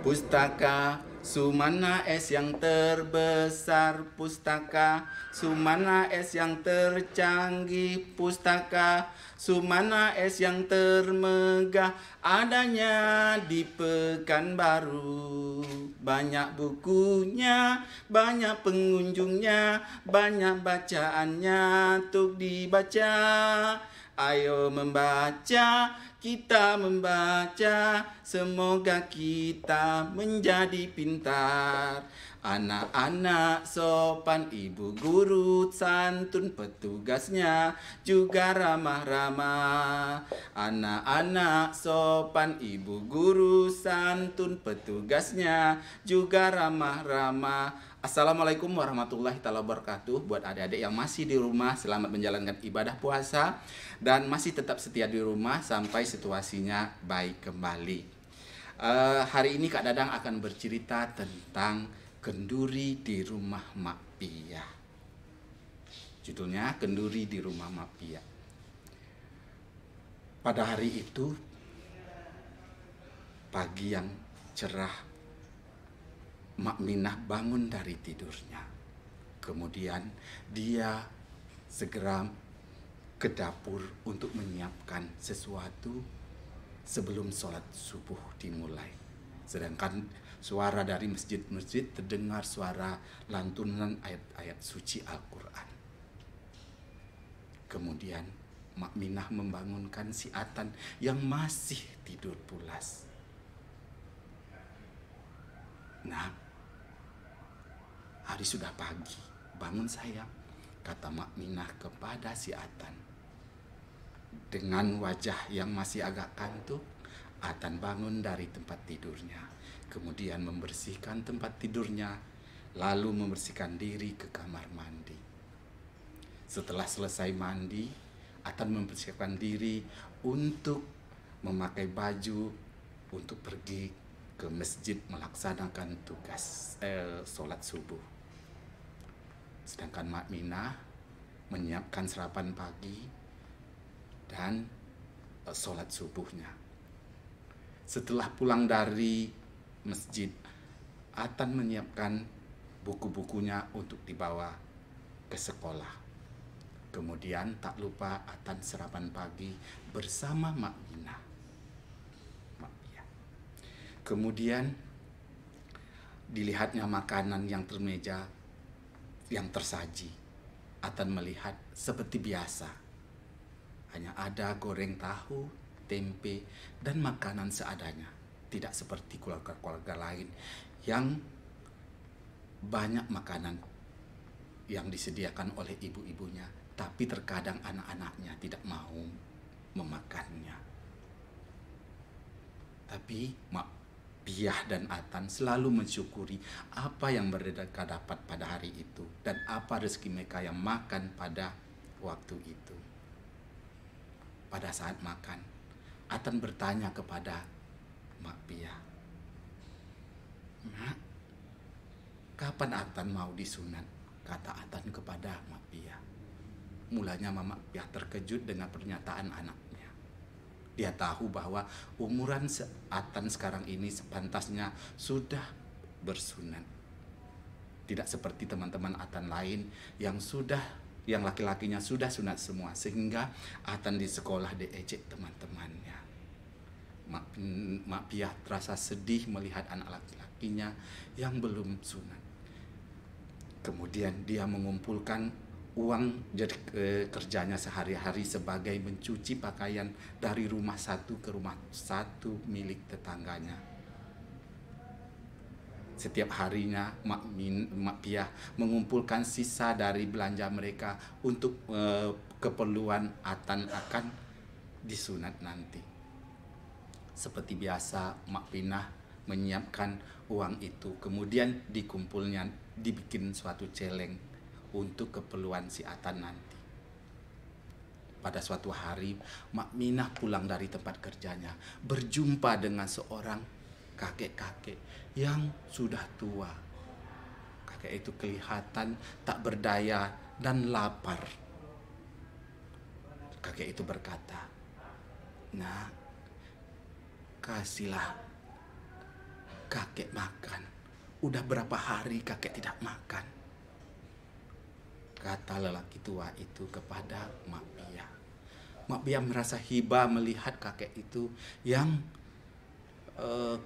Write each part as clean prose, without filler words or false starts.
Pustaka Sumana es yang terbesar, pustaka Sumana es yang tercanggih, pustaka Sumana es yang termegah adanya di Pekanbaru. Banyak bukunya, banyak pengunjungnya, banyak bacaannya untuk dibaca. Ayo membaca, kita membaca, semoga kita menjadi pintar. Anak-anak sopan, ibu guru santun, petugasnya juga ramah-ramah. Anak-anak sopan, ibu guru santun, petugasnya juga ramah-ramah. Assalamualaikum warahmatullahi wabarakatuh. Buat adik-adik yang masih di rumah, selamat menjalankan ibadah puasa dan masih tetap setia di rumah sampai situasinya baik kembali. Hari ini Kak Dadang akan bercerita tentang kenduri di rumah Mak Pia. Judulnya Kenduri di rumah Mak Pia. Pada hari itu, pagi yang cerah, Mak Minah bangun dari tidurnya. Kemudian dia segera ke dapur untuk menyiapkan sesuatu sebelum sholat subuh dimulai. Sedangkan suara dari masjid-masjid terdengar suara lantunan ayat-ayat suci Al-Quran. Kemudian Mak Minah membangunkan si Atan yang masih tidur pulas. Nah, hari sudah pagi, bangun sayang, kata Mak Minah kepada si Atan. Dengan wajah yang masih agak kantuk, Atan bangun dari tempat tidurnya, kemudian membersihkan tempat tidurnya, lalu membersihkan diri ke kamar mandi. Setelah selesai mandi, Atan mempersiapkan diri untuk memakai baju untuk pergi ke masjid melaksanakan tugas sholat subuh. Sedangkan Mak Minah menyiapkan sarapan pagi dan sholat subuhnya. Setelah pulang dari masjid, Atan menyiapkan buku-bukunya untuk dibawa ke sekolah. Kemudian tak lupa Atan sarapan pagi bersama Mak Minah. Kemudian dilihatnya makanan yang termeja, yang tersaji. Atan melihat seperti biasa. Hanya ada goreng tahu, tempe, dan makanan seadanya. Tidak seperti keluarga-keluarga lain yang banyak makanan yang disediakan oleh ibu-ibunya. Tapi terkadang anak-anaknya tidak mau memakannya. Tapi Mak Piah dan Atan selalu mensyukuri apa yang mereka dapat pada hari itu dan apa rezeki mereka yang makan pada waktu itu. Pada saat makan, Atan bertanya kepada Mak Piah, "Mak, kapan Atan mau disunat?" kata Atan kepada Mak Piah. Mulanya Mak Piah terkejut dengan pernyataan anaknya. Dia tahu bahwa umuran Atan sekarang ini sepantasnya sudah bersunat. Tidak seperti teman-teman Atan lain yang laki-lakinya sudah sunat semua, sehingga Atan di sekolah diejek teman-temannya. Mak Piah terasa sedih melihat anak laki-lakinya yang belum sunat. Kemudian dia mengumpulkan uang jadi kerjanya sehari-hari sebagai mencuci pakaian dari rumah satu ke rumah satu milik tetangganya. Setiap harinya Mak Piah mengumpulkan sisa dari belanja mereka untuk keperluan Atan akan disunat nanti. Seperti biasa, Mak Minah menyiapkan uang itu, kemudian dikumpulnya, dibikin suatu celeng untuk keperluan si Atan nanti. Pada suatu hari, Mak Minah pulang dari tempat kerjanya, berjumpa dengan seorang kakek-kakek yang sudah tua. Kakek itu kelihatan tak berdaya dan lapar. Kakek itu berkata, "Nah, kasihlah kakek makan. Udah berapa hari kakek tidak makan? Kata lelaki tua itu kepada Mak Piah. Mak Piah merasa hibah melihat kakek itu yang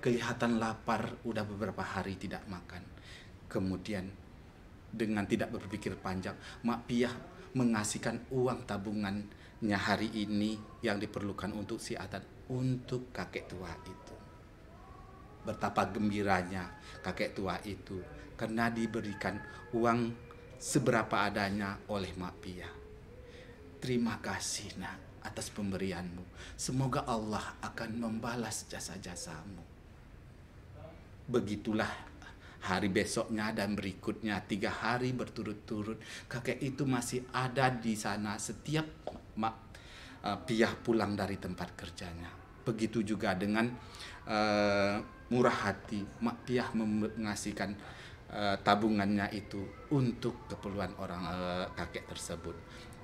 kelihatan lapar, udah beberapa hari tidak makan. Kemudian dengan tidak berpikir panjang, Mak Piah mengasihkan uang tabungannya hari ini yang diperlukan untuk si Atan untuk kakek tua itu. Betapa gembiranya kakek tua itu karena diberikan uang seberapa adanya oleh Mak Piah. Terima kasih nak atas pemberianmu. Semoga Allah akan membalas jasa-jasamu. Begitulah hari besoknya dan berikutnya, 3 hari berturut-turut kakek itu masih ada di sana setiap Mak Piah pulang dari tempat kerjanya. Begitu juga dengan murah hati Mak Piah mengasihkan tabungannya itu untuk keperluan orang kakek tersebut.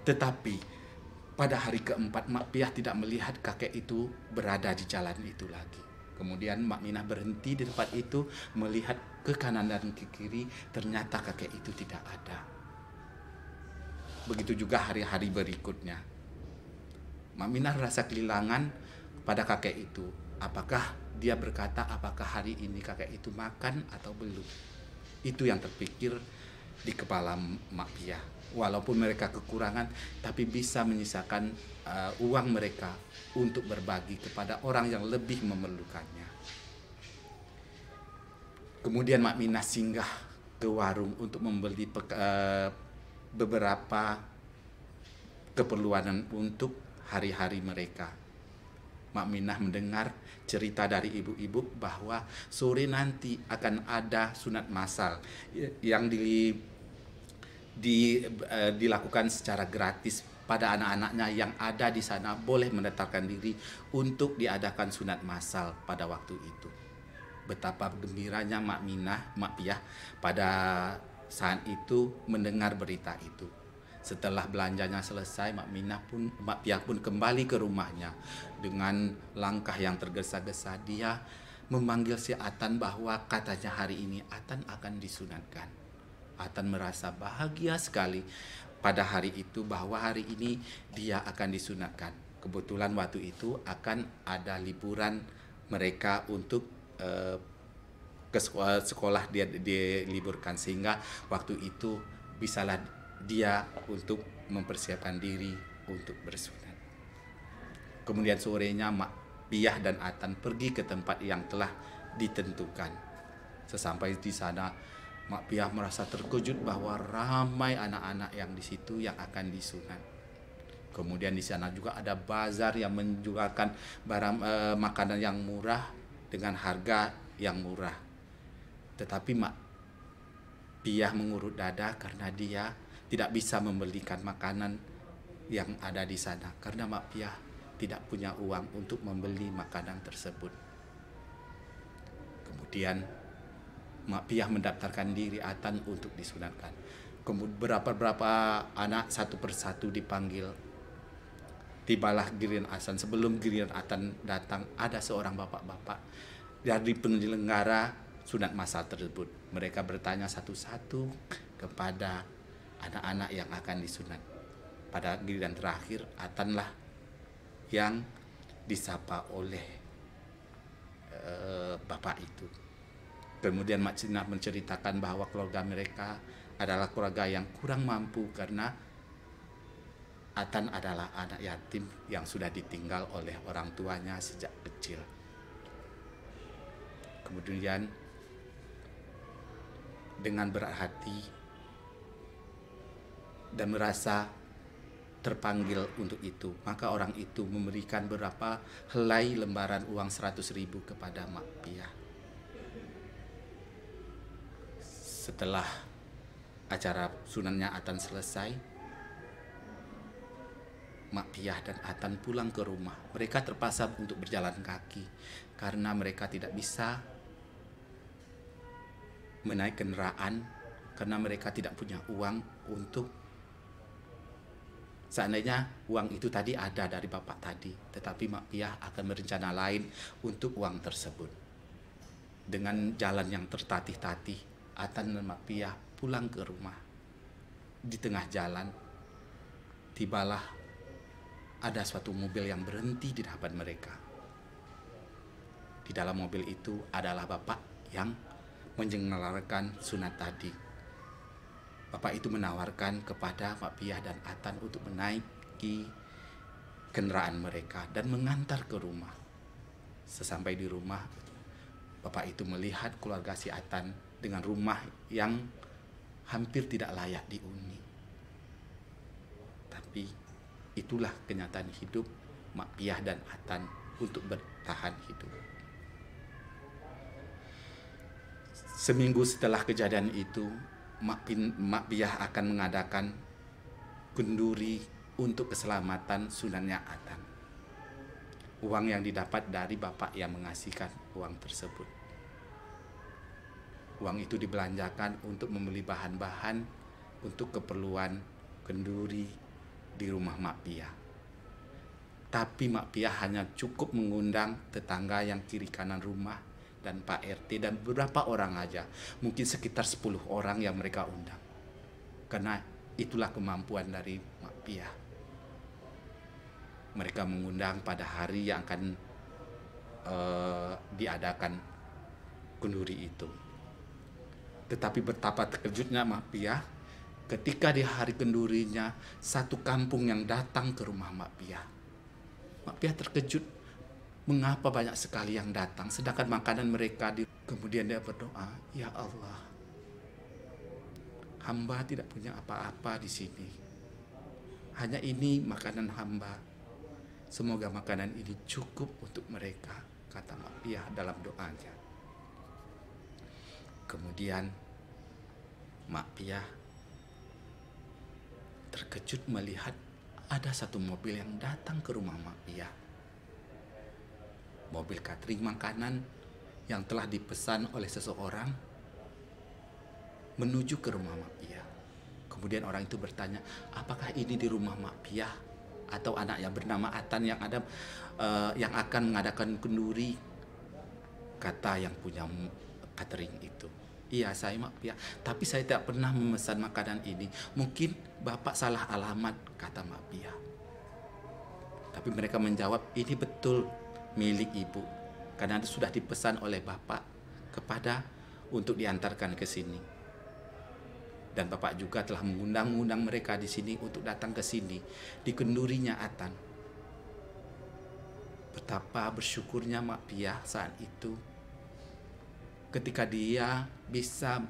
Tetapi pada hari keempat Mak Piah tidak melihat kakek itu berada di jalan itu lagi. Kemudian Mak Minah berhenti di tempat itu, melihat ke kanan dan ke kiri, ternyata kakek itu tidak ada. Begitu juga hari-hari berikutnya. Mak Minah rasa kehilangan pada kakek itu. Apakah dia berkata, apakah hari ini kakek itu makan atau belum? Itu yang terpikir di kepala Mak Piah. Walaupun mereka kekurangan, tapi bisa menyisakan uang mereka untuk berbagi kepada orang yang lebih memerlukannya. Kemudian Mak Minah singgah ke warung untuk membeli beberapa keperluan untuk hari-hari mereka. Mak Minah mendengar cerita dari ibu-ibu bahwa sore nanti akan ada sunat massal yang dilakukan secara gratis pada anak-anaknya yang ada di sana, boleh mendaftarkan diri untuk diadakan sunat massal pada waktu itu. Betapa gembiranya Mak Piah pada saat itu mendengar berita itu. Setelah belanjanya selesai, Mak Piah pun kembali ke rumahnya. Dengan langkah yang tergesa-gesa, dia memanggil si Atan bahwa katanya hari ini Atan akan disunatkan. Atan merasa bahagia sekali pada hari itu bahwa hari ini dia akan disunatkan. Kebetulan waktu itu akan ada liburan mereka untuk ke sekolah dia diliburkan, sehingga waktu itu bisalah dia untuk mempersiapkan diri untuk bersunat. Kemudian sorenya Mak Piah dan Atan pergi ke tempat yang telah ditentukan. Sesampai di sana, Mak Piah merasa terkejut bahwa ramai anak-anak yang di situ yang akan disunat. Kemudian di sana juga ada bazar yang menjualkan barang makanan yang murah dengan harga yang murah. Tetapi Mak Piah mengurut dada karena dia tidak bisa membelikan makanan yang ada di sana, karena Mak Piah tidak punya uang untuk membeli makanan tersebut. Kemudian Mak Piah mendaftarkan diri Atan untuk disunatkan. Kemudian beberapa anak satu persatu dipanggil. Tibalah giliran Atan. Sebelum giliran Atan datang, ada seorang bapak-bapak dari penyelenggara sunat massal tersebut. Mereka bertanya satu-satu kepada anak-anak yang akan disunat. Pada giliran terakhir, Atanlah yang disapa oleh bapak itu. Kemudian Mak Cinah menceritakan bahwa keluarga mereka adalah keluarga yang kurang mampu karena Atan adalah anak yatim yang sudah ditinggal oleh orang tuanya sejak kecil. Kemudian dengan berat hati dan merasa terpanggil untuk itu, maka orang itu memberikan beberapa helai lembaran uang 100.000 kepada Mak Piah. Setelah acara sunatnya Atan selesai, Mak Piah dan Atan pulang ke rumah. Mereka terpaksa untuk berjalan kaki karena mereka tidak bisa menaik kendaraan karena mereka tidak punya uang untuk, seandainya uang itu tadi ada dari bapak tadi, tetapi Mak Piah akan berencana lain untuk uang tersebut. Dengan jalan yang tertatih-tatih, Atan dan Mak Piah pulang ke rumah. Di tengah jalan, tibalah ada suatu mobil yang berhenti di hadapan mereka. Di dalam mobil itu adalah bapak yang menyelenggarakan sunat tadi. Bapak itu menawarkan kepada Mak Piah dan Atan untuk menaiki kendaraan mereka dan mengantar ke rumah. Sesampai di rumah, bapak itu melihat keluarga si Atan dengan rumah yang hampir tidak layak dihuni. Tapi itulah kenyataan hidup Mak Piah dan Atan untuk bertahan hidup. Seminggu setelah kejadian itu, Mak Piah akan mengadakan kenduri untuk keselamatan sunatnya Atan. Uang yang didapat dari bapak yang mengasihkan uang tersebut. Uang itu dibelanjakan untuk membeli bahan-bahan untuk keperluan kenduri di rumah Mak Piah. Tapi Mak Piah hanya cukup mengundang tetangga yang kiri kanan rumah dan Pak RT dan beberapa orang aja. Mungkin sekitar 10 orang yang mereka undang. Karena itulah kemampuan dari Mak Piah. Mereka mengundang pada hari yang akan diadakan kenduri itu. Tetapi betapa terkejutnya Mak Piah ketika di hari kendurinya satu kampung yang datang ke rumah Mak Piah. Mak Piah terkejut mengapa banyak sekali yang datang sedangkan makanan mereka kemudian dia berdoa, "Ya Allah, hamba tidak punya apa-apa di sini. Hanya ini makanan hamba. Semoga makanan ini cukup untuk mereka," kata Mak Piah dalam doanya. Kemudian Mak Piah terkejut melihat ada satu mobil yang datang ke rumah Mak Piah. Mobil catering makanan yang telah dipesan oleh seseorang menuju ke rumah Mak Piah. Kemudian orang itu bertanya, "Apakah ini di rumah Mak Piah atau anak yang bernama Atan yang akan mengadakan kenduri?" Kata yang punya catering itu, "Iya, saya Mak Piah, tapi saya tidak pernah memesan makanan ini. Mungkin Bapak salah alamat," kata Mak Piah. Tapi mereka menjawab, "Ini betul milik Ibu, karena sudah dipesan oleh Bapak kepada untuk diantarkan ke sini. Dan Bapak juga telah mengundang mereka di sini untuk datang ke sini di kendurinya Atan." Betapa bersyukurnya Mak Piah saat itu ketika dia bisa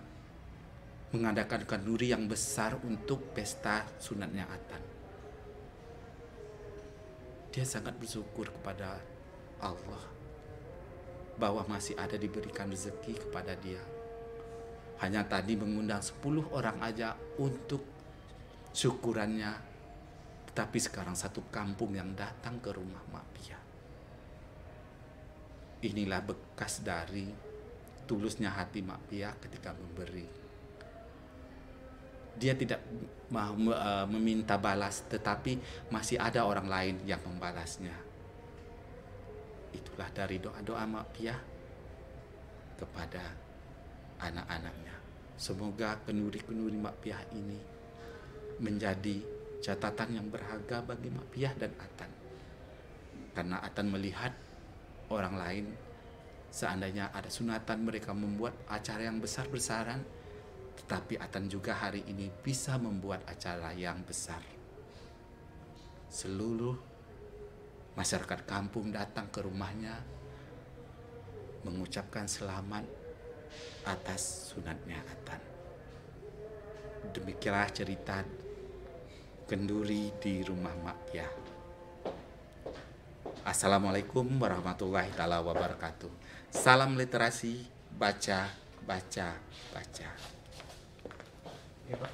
mengadakan kenduri yang besar untuk pesta sunatnya Atan. Dia sangat bersyukur kepada Allah bahwa masih ada diberikan rezeki kepada dia. Hanya tadi mengundang 10 orang aja untuk syukurannya. Tapi sekarang satu kampung yang datang ke rumah Mak Piah. Inilah bekas dari tulusnya hati Mak Piah ketika memberi. Dia tidak mau meminta balas, tetapi masih ada orang lain yang membalasnya. Itulah dari doa-doa Mak Piah kepada anak-anaknya. Semoga kenduri-kenduri Mak Piah ini menjadi catatan yang berharga bagi Mak Piah dan Atan. Karena Atan melihat orang lain, seandainya ada sunatan mereka membuat acara yang besar-besaran, tetapi Atan juga hari ini bisa membuat acara yang besar. Seluruh masyarakat kampung datang ke rumahnya mengucapkan selamat atas sunatnya Atan. Demikianlah cerita kenduri di rumah Mak Piah. Assalamualaikum warahmatullahi taala wabarakatuh. Salam literasi, baca, baca, baca. Ya, Pak.